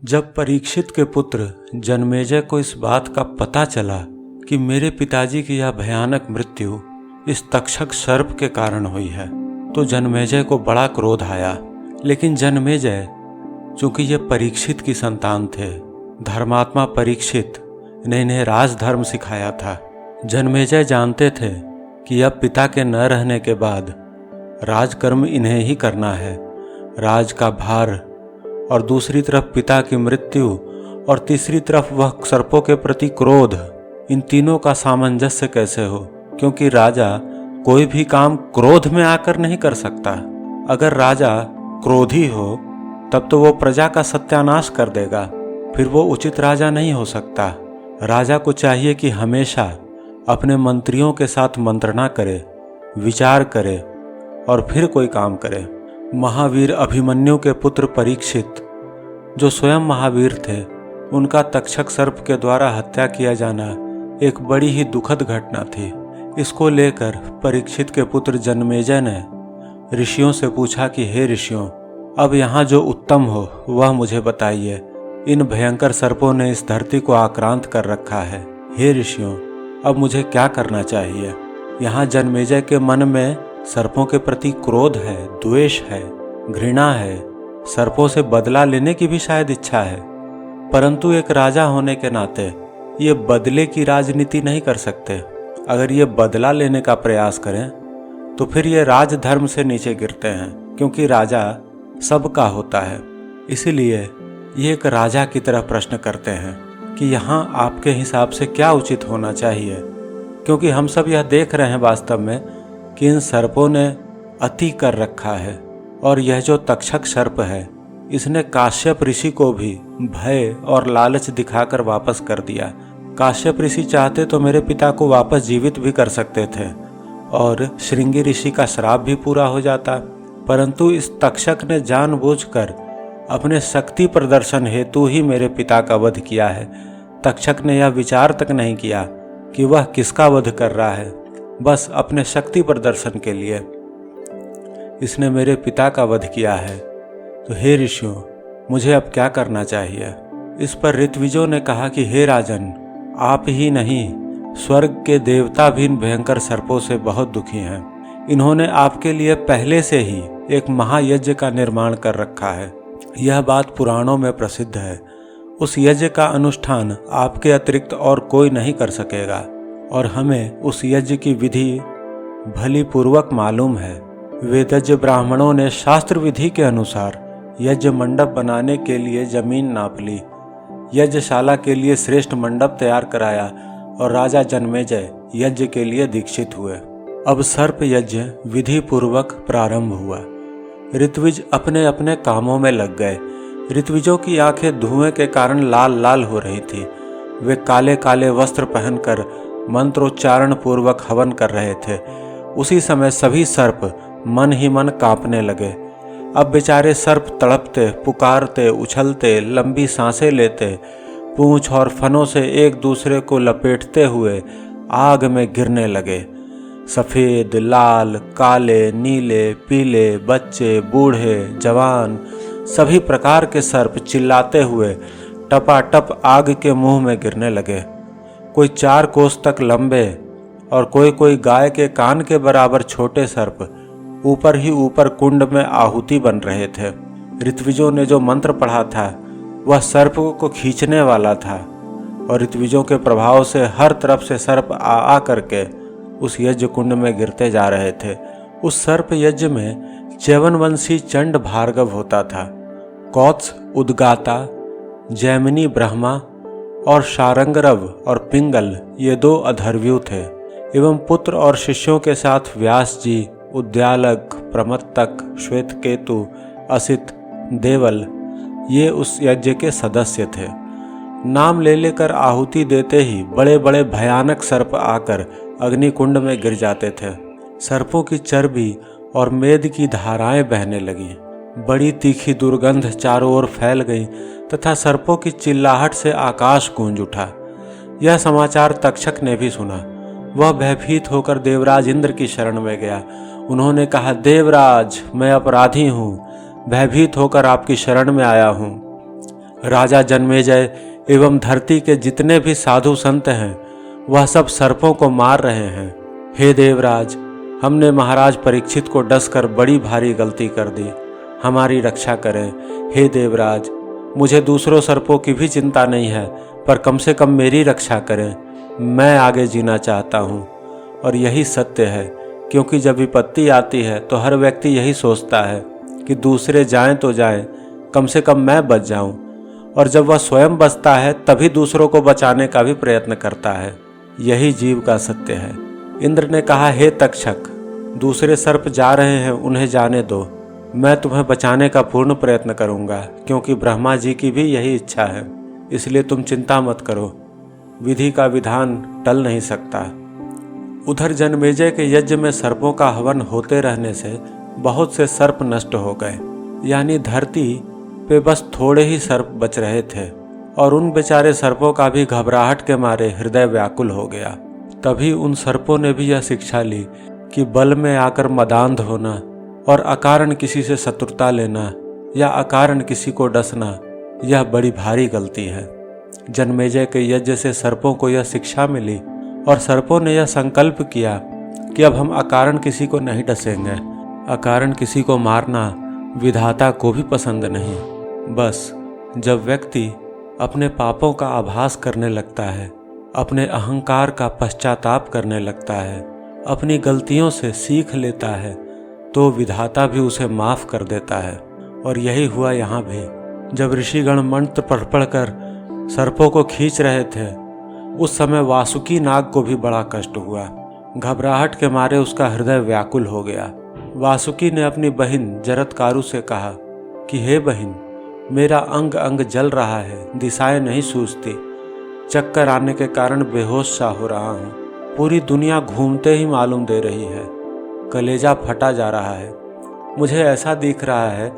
जब परीक्षित के पुत्र जन्मेजय को इस बात का पता चला कि मेरे पिताजी की यह भयानक मृत्यु इस तक्षक सर्प के कारण हुई है, तो जन्मेजय को बड़ा क्रोध आया। लेकिन जन्मेजय, चूंकि ये परीक्षित की संतान थे, धर्मात्मा परीक्षित ने इन्हें राजधर्म सिखाया था। जन्मेजय जानते थे कि अब पिता के न रहने के बाद राजकर्म इन्हें ही करना है। राज का भार और दूसरी तरफ पिता की मृत्यु और तीसरी तरफ वह सर्पों के प्रति क्रोध, इन तीनों का सामंजस्य कैसे हो? क्योंकि राजा कोई भी काम क्रोध में आकर नहीं कर सकता। अगर राजा क्रोधी हो तब तो वो प्रजा का सत्यानाश कर देगा, फिर वो उचित राजा नहीं हो सकता। राजा को चाहिए कि हमेशा अपने मंत्रियों के साथ मंत्रणा करे, विचार करे और फिर कोई काम करे। महावीर अभिमन्यु के पुत्र परीक्षित, जो स्वयं महावीर थे, उनका तक्षक सर्प के द्वारा हत्या किया जाना एक बड़ी ही दुखद घटना थी। इसको लेकर परीक्षित के पुत्र जन्मेजय ने ऋषियों से पूछा कि हे ऋषियों, अब यहाँ जो उत्तम हो वह मुझे बताइए। इन भयंकर सर्पों ने इस धरती को आक्रांत कर रखा है। हे ऋषियों, अब मुझे क्या करना चाहिए? यहाँ जन्मेजय के मन में सर्पों के प्रति क्रोध है, द्वेष है, घृणा है, सर्पों से बदला लेने की भी शायद इच्छा है, परंतु एक राजा होने के नाते ये बदले की राजनीति नहीं कर सकते। अगर ये बदला लेने का प्रयास करें तो फिर ये राजधर्म से नीचे गिरते हैं, क्योंकि राजा सबका होता है। इसीलिए ये एक राजा की तरह प्रश्न करते हैं कि यहाँ आपके हिसाब से क्या उचित होना चाहिए, क्योंकि हम सब यह देख रहे हैं वास्तव में कि इन सर्पों ने अति कर रखा है। और यह जो तक्षक सर्प है, इसने काश्यप ऋषि को भी भय और लालच दिखाकर वापस कर दिया। काश्यप ऋषि चाहते तो मेरे पिता को वापस जीवित भी कर सकते थे और श्रृंगी ऋषि का श्राप भी पूरा हो जाता, परंतु इस तक्षक ने जानबूझकर अपने शक्ति प्रदर्शन हेतु ही मेरे पिता का वध किया है। तक्षक ने यह विचार तक नहीं किया कि वह किसका वध कर रहा है, बस अपने शक्ति प्रदर्शन के लिए इसने मेरे पिता का वध किया है। तो हे ऋषियों, मुझे अब क्या करना चाहिए? इस पर ऋत्विजों ने कहा कि हे राजन, आप ही नहीं, स्वर्ग के देवता भी इन भयंकर सर्पों से बहुत दुखी हैं। इन्होंने आपके लिए पहले से ही एक महायज्ञ का निर्माण कर रखा है। यह बात पुराणों में प्रसिद्ध है। उस यज्ञ का अनुष्ठान आपके अतिरिक्त और कोई नहीं कर सकेगा और हमें उस यज्ञ की विधि भली पूर्वक मालूम है। वेदज्ञ ब्राह्मणों ने शास्त्र विधि के अनुसार यज्ञ मंडप बनाने के लिए जमीन नाप ली, यज्ञशाला के लिए श्रेष्ठ मंडप तैयार कराया और राजा जन्मेजय यज्ञ के लिए दीक्षित हुए। अब सर्प यज्ञ विधि पूर्वक प्रारंभ हुआ। ऋत्विज अपने अपने कामों में लग गए। ऋत्विजों की आंखें धुएं के कारण लाल लाल हो रही थी। वे काले काले वस्त्र पहनकर मंत्रोच्चारण पूर्वक हवन कर रहे थे। उसी समय सभी सर्प मन ही मन कांपने लगे। अब बेचारे सर्प तड़पते, पुकारते, उछलते, लंबी सांसें लेते, पूंछ और फनों से एक दूसरे को लपेटते हुए आग में गिरने लगे। सफ़ेद, लाल, काले, नीले, पीले, बच्चे, बूढ़े, जवान, सभी प्रकार के सर्प चिल्लाते हुए टपाटप आग के मुंह में गिरने लगे। कोई 4 कोस तक लंबे और कोई गाय के कान के बराबर छोटे सर्प ऊपर ही ऊपर कुंड में आहुति बन रहे थे। ऋत्विजों ने जो मंत्र पढ़ा था वह सर्प को खींचने वाला था और ऋत्विजों के प्रभाव से हर तरफ से सर्प आ करके उस यज्ञ कुंड में गिरते जा रहे थे। उस सर्प यज्ञ में च्यवनवंशी चंड भार्गव होता था। कौत्स, उद्गाता, जैमिनी ब्रह्मा और शारंगरव और पिंगल ये 2 अधर्व्यू थे एवं पुत्र और शिष्यों के साथ व्यास जी, उद्यालक, प्रमत्तक, श्वेतकेतु, असित, देवल ये उस यज्ञ के सदस्य थे। नाम ले लेकर आहुति देते ही बड़े बड़े भयानक सर्प आकर अग्निकुंड में गिर जाते थे। सर्पों की चर्बी और मेद की धाराएं बहने लगीं। बड़ी तीखी दुर्गंध चारों ओर फैल गई तथा सर्पों की चिल्लाहट से आकाश गूंज उठा। यह समाचार तक्षक ने भी सुना। वह भयभीत होकर देवराज इंद्र की शरण में गया। उन्होंने कहा, देवराज, मैं अपराधी हूँ, भयभीत होकर आपकी शरण में आया हूँ। राजा जन्मेजय एवं धरती के जितने भी साधु संत हैं वह सब सर्पों को मार रहे हैं। हे देवराज, हमने महाराज परीक्षित को डसकर बड़ी भारी गलती कर दी, हमारी रक्षा करें। हे देवराज, मुझे दूसरों सर्पों की भी चिंता नहीं है, पर कम से कम मेरी रक्षा करें। मैं आगे जीना चाहता हूँ और यही सत्य है, क्योंकि जब विपत्ति आती है तो हर व्यक्ति यही सोचता है कि दूसरे जाएं तो जाएं, कम से कम मैं बच जाऊं, और जब वह स्वयं बचता है तभी दूसरों को बचाने का भी प्रयत्न करता है। यही जीव का सत्य है। इंद्र ने कहा, हे तक्षक, दूसरे सर्प जा रहे हैं, उन्हें जाने दो। मैं तुम्हें बचाने का पूर्ण प्रयत्न करूंगा, क्योंकि ब्रह्मा जी की भी यही इच्छा है। इसलिए तुम चिंता मत करो, विधि का विधान टल नहीं सकता। उधर जन्मेजय के यज्ञ में सर्पों का हवन होते रहने से बहुत से सर्प नष्ट हो गए, यानी धरती पे बस थोड़े ही सर्प बच रहे थे, और उन बेचारे सर्पों का भी घबराहट के मारे हृदय व्याकुल हो गया। तभी उन सर्पों ने भी यह शिक्षा ली कि बल में आकर मदांध होना और अकारण किसी से शत्रुता लेना या अकारण किसी को डसना, यह बड़ी भारी गलती है। जन्मेजय के यज्ञ से सर्पों को यह शिक्षा मिली और सर्पों ने यह संकल्प किया कि अब हम अकारण किसी को नहीं डसेंगे। अकारण किसी को मारना विधाता को भी पसंद नहीं। बस जब व्यक्ति अपने पापों का आभास करने लगता है, अपने अहंकार का पश्चाताप करने लगता है, अपनी गलतियों से सीख लेता है, तो विधाता भी उसे माफ कर देता है। और यही हुआ यहाँ भी। जब ऋषिगण मंत्र पढ़ पढ़कर सर्पों को खींच रहे थे, उस समय वासुकी नाग को भी बड़ा कष्ट हुआ। घबराहट के मारे उसका हृदय व्याकुल हो गया। वासुकी ने अपनी बहन जरत्कारु से कहा कि हे बहन, मेरा अंग अंग जल रहा है, दिशाएं नहीं सूझती, चक्कर आने के कारण बेहोश सा हो रहा हूँ, पूरी दुनिया घूमते ही मालूम दे रही है, कलेजा फटा जा रहा है। मुझे ऐसा दिख रहा है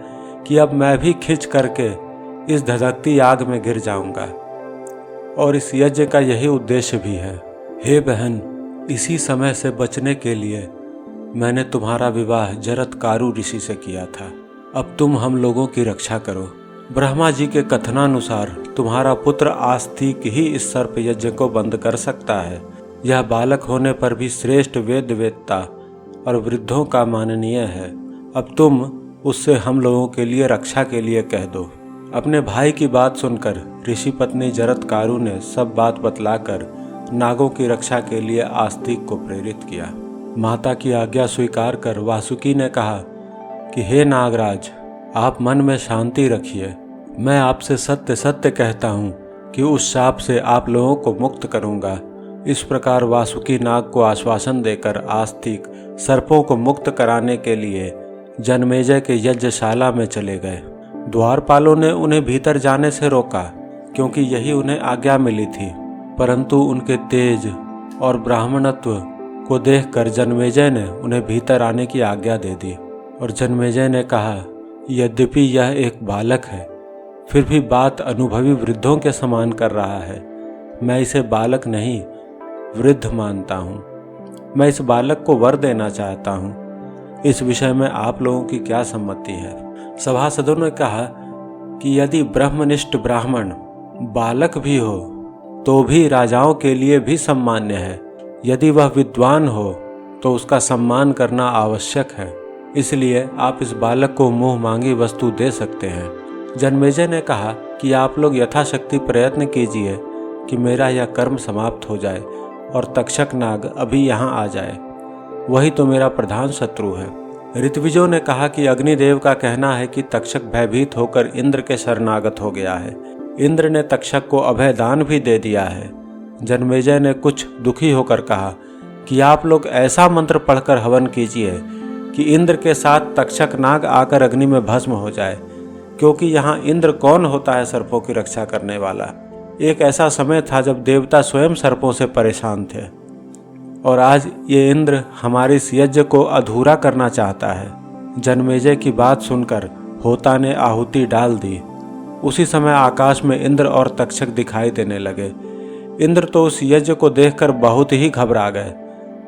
कि अब मैं भी खिंच करके इस धधकती आग में गिर जाऊंगा, और इस यज्ञ का यही उद्देश्य भी है। हे बहन, इसी समय से बचने के लिए मैंने तुम्हारा विवाह जरत्कारु ऋषि से किया था। अब तुम हम लोगों की रक्षा करो। ब्रह्मा जी के कथनानुसार तुम्हारा पुत्र आस्तिक ही इस सर्प यज्ञ को बंद कर सकता है। यह बालक होने पर भी श्रेष्ठ वेद वेत्ता और वृद्धों का माननीय है। अब तुम उससे हम लोगों के लिए रक्षा के लिए कह दो। अपने भाई की बात सुनकर ऋषि पत्नी जरत्कारु ने सब बात बतलाकर नागों की रक्षा के लिए आस्तिक को प्रेरित किया। माता की आज्ञा स्वीकार कर वासुकी ने कहा कि हे नागराज, आप मन में शांति रखिए। मैं आपसे सत्य सत्य कहता हूँ कि उस शाप से आप लोगों को मुक्त करूँगा। इस प्रकार वासुकी नाग को आश्वासन देकर आस्तिक सर्पों को मुक्त कराने के लिए जन्मेजय के यज्ञशाला में चले गए। द्वारपालों ने उन्हें भीतर जाने से रोका, क्योंकि यही उन्हें आज्ञा मिली थी, परंतु उनके तेज और ब्राह्मणत्व को देखकर जन्मेजय ने उन्हें भीतर आने की आज्ञा दे दी। और जन्मेजय ने कहा, यद्यपि यह एक बालक है, फिर भी बात अनुभवी वृद्धों के समान कर रहा है। मैं इसे बालक नहीं, वृद्ध मानता हूँ। मैं इस बालक को वर देना चाहता हूँ। इस विषय में आप लोगों की क्या सम्मति है? सभासदों ने कहा कि यदि ब्रह्मनिष्ठ ब्राह्मण बालक भी हो तो भी राजाओं के लिए भी सम्मान्य है। यदि वह विद्वान हो तो उसका सम्मान करना आवश्यक है। इसलिए आप इस बालक को मुंह मांगी वस्तु दे सकते हैं। जन्मेजय ने कहा कि आप लोग यथाशक्ति प्रयत्न कीजिए कि मेरा यह कर्म समाप्त हो जाए और तक्षक नाग अभी यहाँ आ जाए। वही तो मेरा प्रधान शत्रु है। ऋत्विजों ने कहा कि अग्निदेव का कहना है कि तक्षक भयभीत होकर इंद्र के शरणागत हो गया है। इंद्र ने तक्षक को अभय दान भी दे दिया है। जन्मेजय ने कुछ दुखी होकर कहा कि आप लोग ऐसा मंत्र पढ़कर हवन कीजिए कि इंद्र के साथ तक्षक नाग आकर अग्नि में भस्म हो जाए, क्योंकि यहाँ इंद्र कौन होता है सर्पों की रक्षा करने वाला। एक ऐसा समय था जब देवता स्वयं सर्पों से परेशान थे, और आज ये इंद्र हमारे इस यज्ञ को अधूरा करना चाहता है। जन्मेजय की बात सुनकर होता ने आहुति डाल दी। उसी समय आकाश में इंद्र और तक्षक दिखाई देने लगे। इंद्र तो उस यज्ञ को देखकर बहुत ही घबरा गए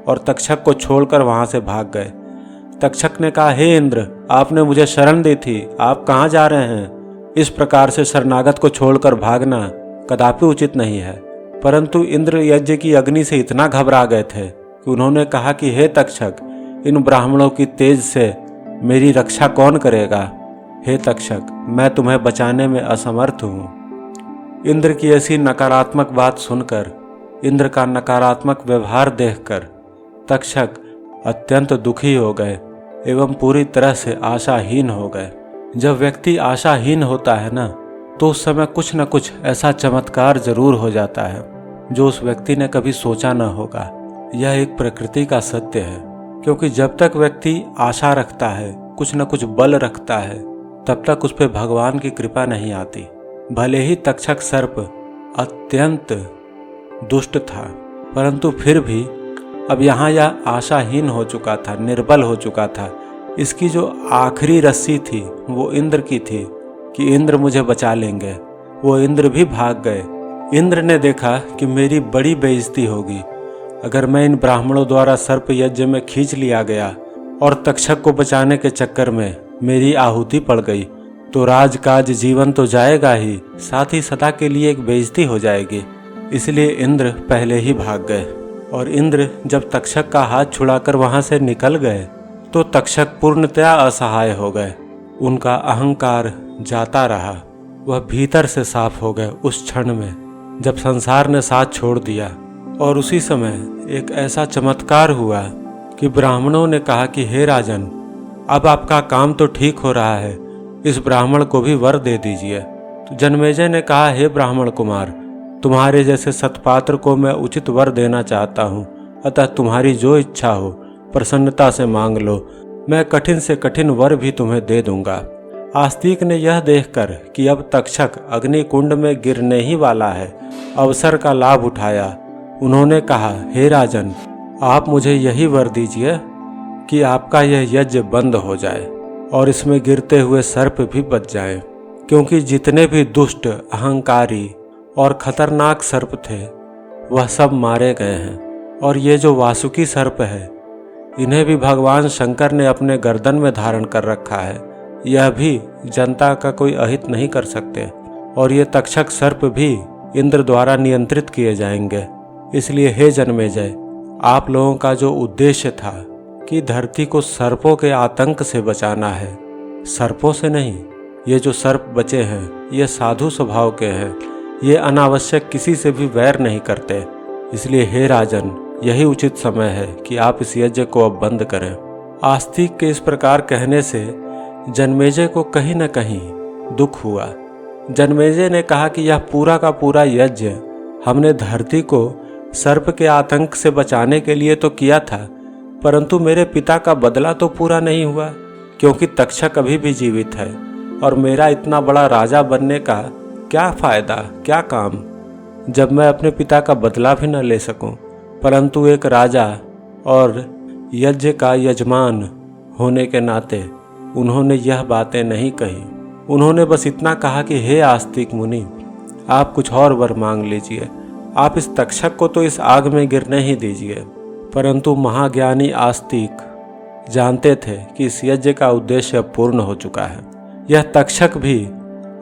और तक्षक को छोड़कर वहां से भाग गए। तक्षक ने कहा, हे इंद्र, आपने मुझे शरण दी थी, आप कहाँ जा रहे हैं? इस प्रकार से शरणागत को छोड़कर भागना कदापि उचित नहीं है। परंतु इंद्र यज्ञ की अग्नि से इतना घबरा गए थे कि उन्होंने कहा कि हे तक्षक, इन ब्राह्मणों की तेज से मेरी रक्षा कौन करेगा? हे तक्षक, मैं तुम्हें बचाने में असमर्थ हूँ। इंद्र की ऐसी नकारात्मक बात सुनकर, इंद्र का नकारात्मक व्यवहार देखकर तक्षक अत्यंत दुखी हो गए एवं पूरी तरह से आशाहीन हो गए। जब व्यक्ति आशाहीन होता है ना, तो उस समय कुछ न कुछ ऐसा चमत्कार जरूर हो जाता है जो उस व्यक्ति ने कभी सोचा न होगा। यह एक प्रकृति का सत्य है, क्योंकि जब तक व्यक्ति आशा रखता है, कुछ न कुछ बल रखता है, तब तक उस पर भगवान की कृपा नहीं आती। भले ही तक्षक सर्प अत्यंत दुष्ट था, परंतु फिर भी अब यहाँ यह आशाहीन हो चुका था, निर्बल हो चुका था। इसकी जो आखिरी रस्सी थी वो इंद्र की थी कि इंद्र मुझे बचा लेंगे। वो इंद्र भी भाग गए। इंद्र ने देखा कि मेरी बड़ी बेइज्जती होगी अगर मैं इन ब्राह्मणों द्वारा सर्प यज्ञ में खींच लिया गया और तक्षक को बचाने के चक्कर में मेरी आहुति पड़ गई, तो राजकाज जीवन तो जाएगा ही, साथ ही सदा के लिए एक बेइज्जती हो जाएगी। इसलिए इंद्र पहले ही भाग गए। और इंद्र जब तक्षक का हाथ छुड़ाकर वहां से निकल गए तो तक्षक पूर्णतया असहाय हो गए। उनका अहंकार जाता रहा, वह भीतर से साफ हो गए उस क्षण में जब संसार ने साथ छोड़ दिया। और उसी समय एक ऐसा चमत्कार हुआ कि ब्राह्मणों ने कहा कि हे राजन, अब आपका काम तो ठीक हो रहा है, इस ब्राह्मण को भी वर दे दीजिए। तो जन्मेजय ने कहा, हे ब्राह्मण कुमार, तुम्हारे जैसे सत्पात्र को मैं उचित वर देना चाहता हूँ, अतः तुम्हारी जो इच्छा हो प्रसन्नता से मांग लो, मैं कठिन से कठिन वर भी तुम्हें दे दूंगा। आस्तिक ने यह देखकर कि अब तक्षक अग्निकुंड में गिरने ही वाला है, अवसर का लाभ उठाया। उन्होंने कहा, हे राजन, आप मुझे यही वर दीजिए कि आपका यह यज्ञ बंद हो जाए और इसमें गिरते हुए सर्प भी बच जाएं, क्योंकि जितने भी दुष्ट, अहंकारी और खतरनाक सर्प थे वह सब मारे गए हैं। और ये जो वासुकी सर्प है, इन्हें भी भगवान शंकर ने अपने गर्दन में धारण कर रखा है। यह भी जनता का कोई अहित नहीं कर सकते। और ये तक्षक सर्प भी इंद्र द्वारा नियंत्रित किए जाएंगे। इसलिए हे जन्मेजय, आप लोगों का जो उद्देश्य था कि धरती को सर्पों के आतंक से बचाना है, सर्पों से नहीं। ये जो सर्प बचे हैं ये साधु स्वभाव के हैं, ये अनावश्यक किसी से भी वैर नहीं करते। इसलिए हे राजन, यही उचित समय है कि आप इस यज्ञ को अब बंद करें। आस्तिक के इस प्रकार कहने से जन्मेजय को कहीं न कहीं दुख हुआ। जन्मेजय ने कहा कि यह पूरा का पूरा यज्ञ हमने धरती को सर्प के आतंक से बचाने के लिए तो किया था, परंतु मेरे पिता का बदला तो पूरा नहीं हुआ, क्योंकि तक्षक अभी भी जीवित है और मेरा इतना बड़ा राजा बनने का क्या फायदा, क्या काम, जब मैं अपने पिता का बदला भी न ले सकूं। परंतु एक राजा और यज्ञ का यजमान होने के नाते उन्होंने यह बातें नहीं कही। उन्होंने बस इतना कहा कि हे आस्तिक मुनि, आप कुछ और वर मांग लीजिए, आप इस तक्षक को तो इस आग में गिरने ही दीजिए। परंतु महाज्ञानी आस्तिक जानते थे कि इस यज्ञ का उद्देश्य अब पूर्ण हो चुका है। यह तक्षक भी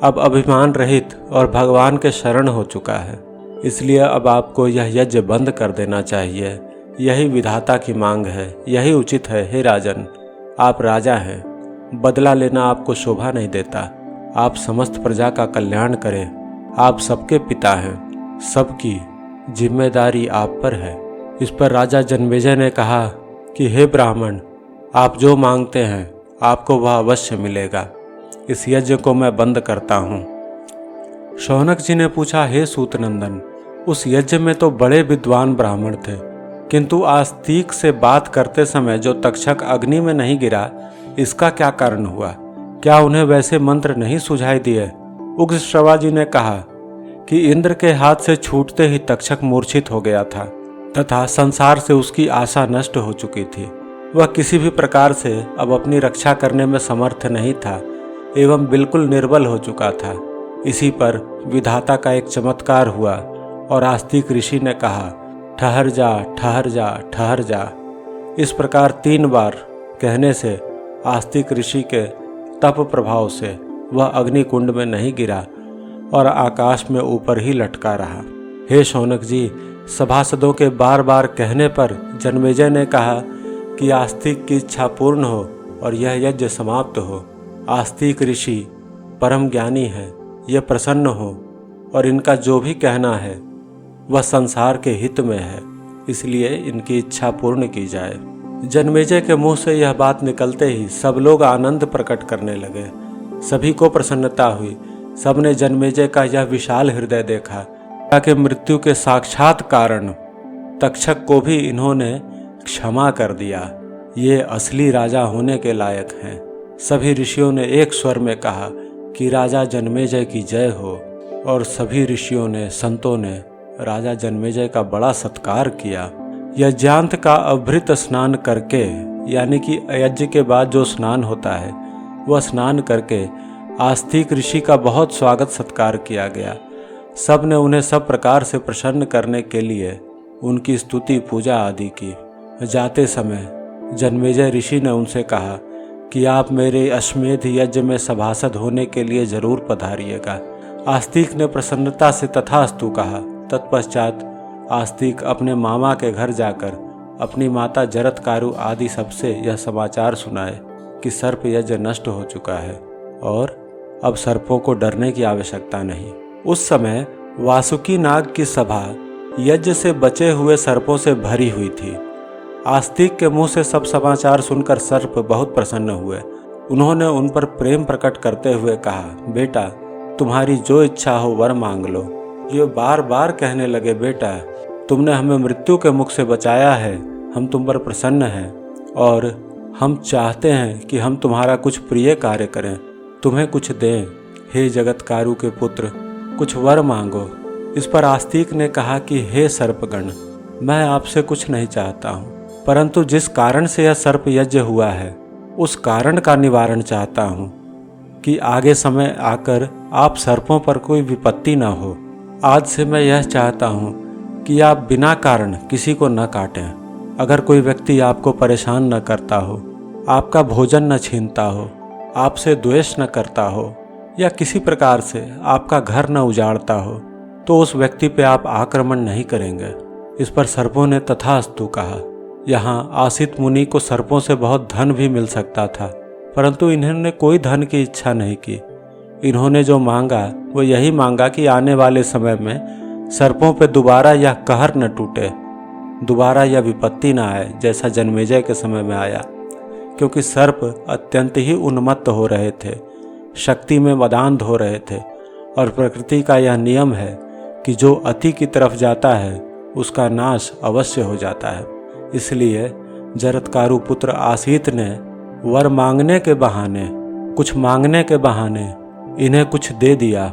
अब अभिमान रहित और भगवान के शरण हो चुका है। इसलिए अब आपको यह यज्ञ बंद कर देना चाहिए। यही विधाता की मांग है, यही उचित है। हे राजन, आप राजा हैं, बदला लेना आपको शोभा नहीं देता। आप समस्त प्रजा का कल्याण करें, आप सबके पिता हैं, सबकी जिम्मेदारी आप पर है। इस पर राजा जन्मेजय ने कहा कि हे ब्राह्मण, आप जो मांगते हैं आपको वह अवश्य मिलेगा। इस यज्ञ को मैं बंद करता हूँ। शौनक जी ने पूछा, हे सूतनंदन, उस यज्ञ में तो बड़े विद्वान ब्राह्मण थे, किंतु आस्तिक से बात करते समय जो तक्षक अग्नि में नहीं गिरा, इसका क्या कारण हुआ? क्या उन्हें वैसे मंत्र नहीं सुझाई दिए? उग्रश्रवा जी ने कहा कि इंद्र के हाथ से छूटते ही तक्षक मूर्छित हो गया था तथा संसार से उसकी आशा नष्ट हो चुकी थी। वह किसी भी प्रकार से अब अपनी रक्षा करने में समर्थ नहीं था एवं बिल्कुल निर्बल हो चुका था। इसी पर विधाता का एक चमत्कार हुआ और आस्तिक ऋषि ने कहा, ठहर जा, ठहर जा, ठहर जा। इस प्रकार 3 बार कहने से आस्तिक ऋषि के तप प्रभाव से वह अग्निकुंड में नहीं गिरा और आकाश में ऊपर ही लटका रहा। हे शौनक जी, सभासदों के बार बार कहने पर जन्मेजय ने कहा कि आस्तिक की इच्छा पूर्ण हो और यह यज्ञ समाप्त हो। आस्तिक ऋषि परम ज्ञानी है, ये प्रसन्न हो और इनका जो भी कहना है वह संसार के हित में है, इसलिए इनकी इच्छा पूर्ण की जाए। जन्मेजय के मुंह से यह बात निकलते ही सब लोग आनंद प्रकट करने लगे। सभी को प्रसन्नता हुई। सबने जन्मेजय का यह विशाल हृदय देखा। ताकि मृत्यु के साक्षात कारण तक्षक को भी इन्होंने क्षमा कर दिया। ये असली राजा होने के लायक हैं। सभी ऋषियों ने एक स्वर में कहा कि राजा जन्मेजय की जय हो, और सभी ऋषियों ने, संतों ने राजा जन्मेजय का बड़ा सत्कार किया। यज्ञांत का अभृत स्नान करके, यानी कि यज्ञ के बाद जो स्नान होता है, वह स्नान करके आस्तिक ऋषि का बहुत स्वागत सत्कार किया गया। सब ने उन्हें सब प्रकार से प्रसन्न करने के लिए उनकी स्तुति पूजा आदि की। जाते समय जन्मेजय ऋषि ने उनसे कहा कि आप मेरे अश्वमेध यज्ञ में सभासद होने के लिए जरूर पधारिएगा। आस्तिक ने प्रसन्नता से तथास्तु कहा। तत्पश्चात आस्तिक अपने मामा के घर जाकर अपनी माता जरत्कारु आदि सबसे यह समाचार सुनाए कि सर्प यज्ञ नष्ट हो चुका है और अब सर्पों को डरने की आवश्यकता नहीं। उस समय वासुकी नाग की सभा यज्ञ से बचे हुए सर्पों से भरी हुई थी। आस्तिक के मुंह से सब समाचार सुनकर सर्प बहुत प्रसन्न हुए। उन्होंने उन पर प्रेम प्रकट करते हुए कहा, बेटा, तुम्हारी जो इच्छा हो वर मांग लो। ये बार बार कहने लगे, बेटा, तुमने हमें मृत्यु के मुख से बचाया है, हम तुम पर प्रसन्न हैं और हम चाहते हैं कि हम तुम्हारा कुछ प्रिय कार्य करें, तुम्हें कुछ दें। हे जगतकारु के पुत्र, कुछ वर मांगो। इस पर आस्तिक ने कहा कि हे सर्पगण, मैं आपसे कुछ नहीं चाहता हूँ, परंतु जिस कारण से यह सर्प यज्ञ हुआ है उस कारण का निवारण चाहता हूँ कि आगे समय आकर आप सर्पों पर कोई विपत्ति न हो। आज से मैं यह चाहता हूँ कि आप बिना कारण किसी को न काटें। अगर कोई व्यक्ति आपको परेशान न करता हो, आपका भोजन न छीनता हो, आपसे द्वेष न करता हो या किसी प्रकार से आपका घर न उजाड़ता हो, तो उस व्यक्ति पे आप आक्रमण नहीं करेंगे। इस पर सर्पों ने तथास्तु कहा। यहाँ आसित मुनि को सर्पों से बहुत धन भी मिल सकता था, परंतु इन्होंने कोई धन की इच्छा नहीं की। इन्होंने जो मांगा वो यही मांगा कि आने वाले समय में सर्पों पे दोबारा यह कहर न टूटे, दोबारा यह विपत्ति न आए जैसा जन्मेजय के समय में आया। क्योंकि सर्प अत्यंत ही उन्मत्त हो रहे थे, शक्ति में मदान्ध हो रहे थे, और प्रकृति का यह नियम है कि जो अति की तरफ जाता है उसका नाश अवश्य हो जाता है। इसलिए जरत्कारु पुत्र आसित ने वर मांगने के बहाने, कुछ मांगने के बहाने इन्हें कुछ दे दिया।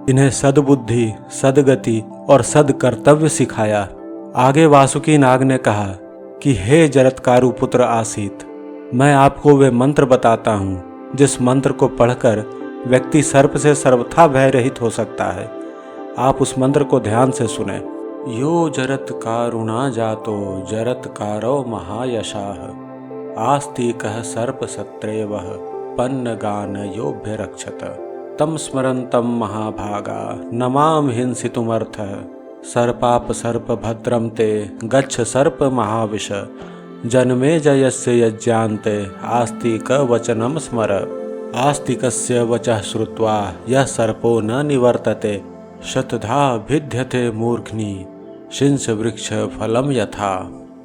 इन्हें सद्बुद्धि, सद्गति और सद्कर्तव्य सिखाया। आगे वासुकी नाग ने कहा कि हे जरत्कारु पुत्र आसित, मैं आपको वे मंत्र बताता हूँ जिस मंत्र को पढ़कर व्यक्ति सर्प से सर्वथा भय रहित हो सकता है। आप उस मंत्र को ध्यान से सुने। यो जरत्कारुणा जातो जरत्कारो महायशाः आस्तिकः सर्प सत्रेवः पन्नगान योभ्य रक्षत तम स्मरन्तं महाभागा नमाम हिंसितुमर्थः सर्पाप सर्प भद्रम ते गच्छ सर्प महाविष जन्मेजयस्य यज्ञान्ते आस्तिक वचनम स्मर। आस्तिकस्य वचः श्रुत्वा यः सर्पो न निवर्तते शतधा भिद्यते मूर्खनी शिंस वृक्ष फलम यथा।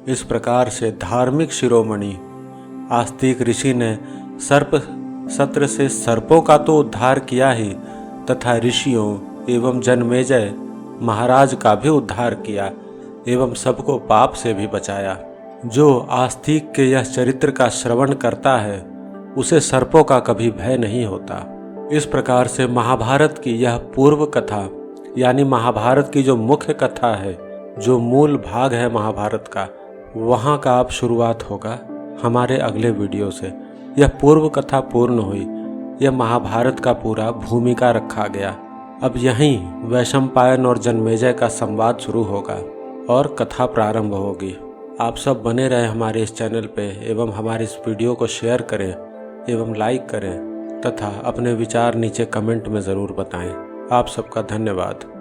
इस प्रकार से धार्मिक शिरोमणि आस्तिक ऋषि ने सर्प सत्र से सर्पों का तो उद्धार किया ही, तथा ऋषियों एवं जन्मेजय महाराज का भी उद्धार किया एवं सबको पाप से भी बचाया। जो आस्तिक के यह चरित्र का श्रवण करता है उसे सर्पों का कभी भय नहीं होता। इस प्रकार से महाभारत की यह पूर्व कथा, यानी महाभारत की जो मुख्य कथा है, जो मूल भाग है महाभारत का, वहाँ का अब शुरुआत होगा हमारे अगले वीडियो से। यह पूर्व कथा पूर्ण हुई, यह महाभारत का पूरा भूमिका रखा गया। अब यहीं वैशंपायन और जन्मेजय का संवाद शुरू होगा और कथा प्रारंभ होगी। आप सब बने रहे हमारे इस चैनल पे एवं हमारे इस वीडियो को शेयर करें एवं लाइक करें तथा अपने विचार नीचे कमेंट में ज़रूर बताएं। आप सबका धन्यवाद।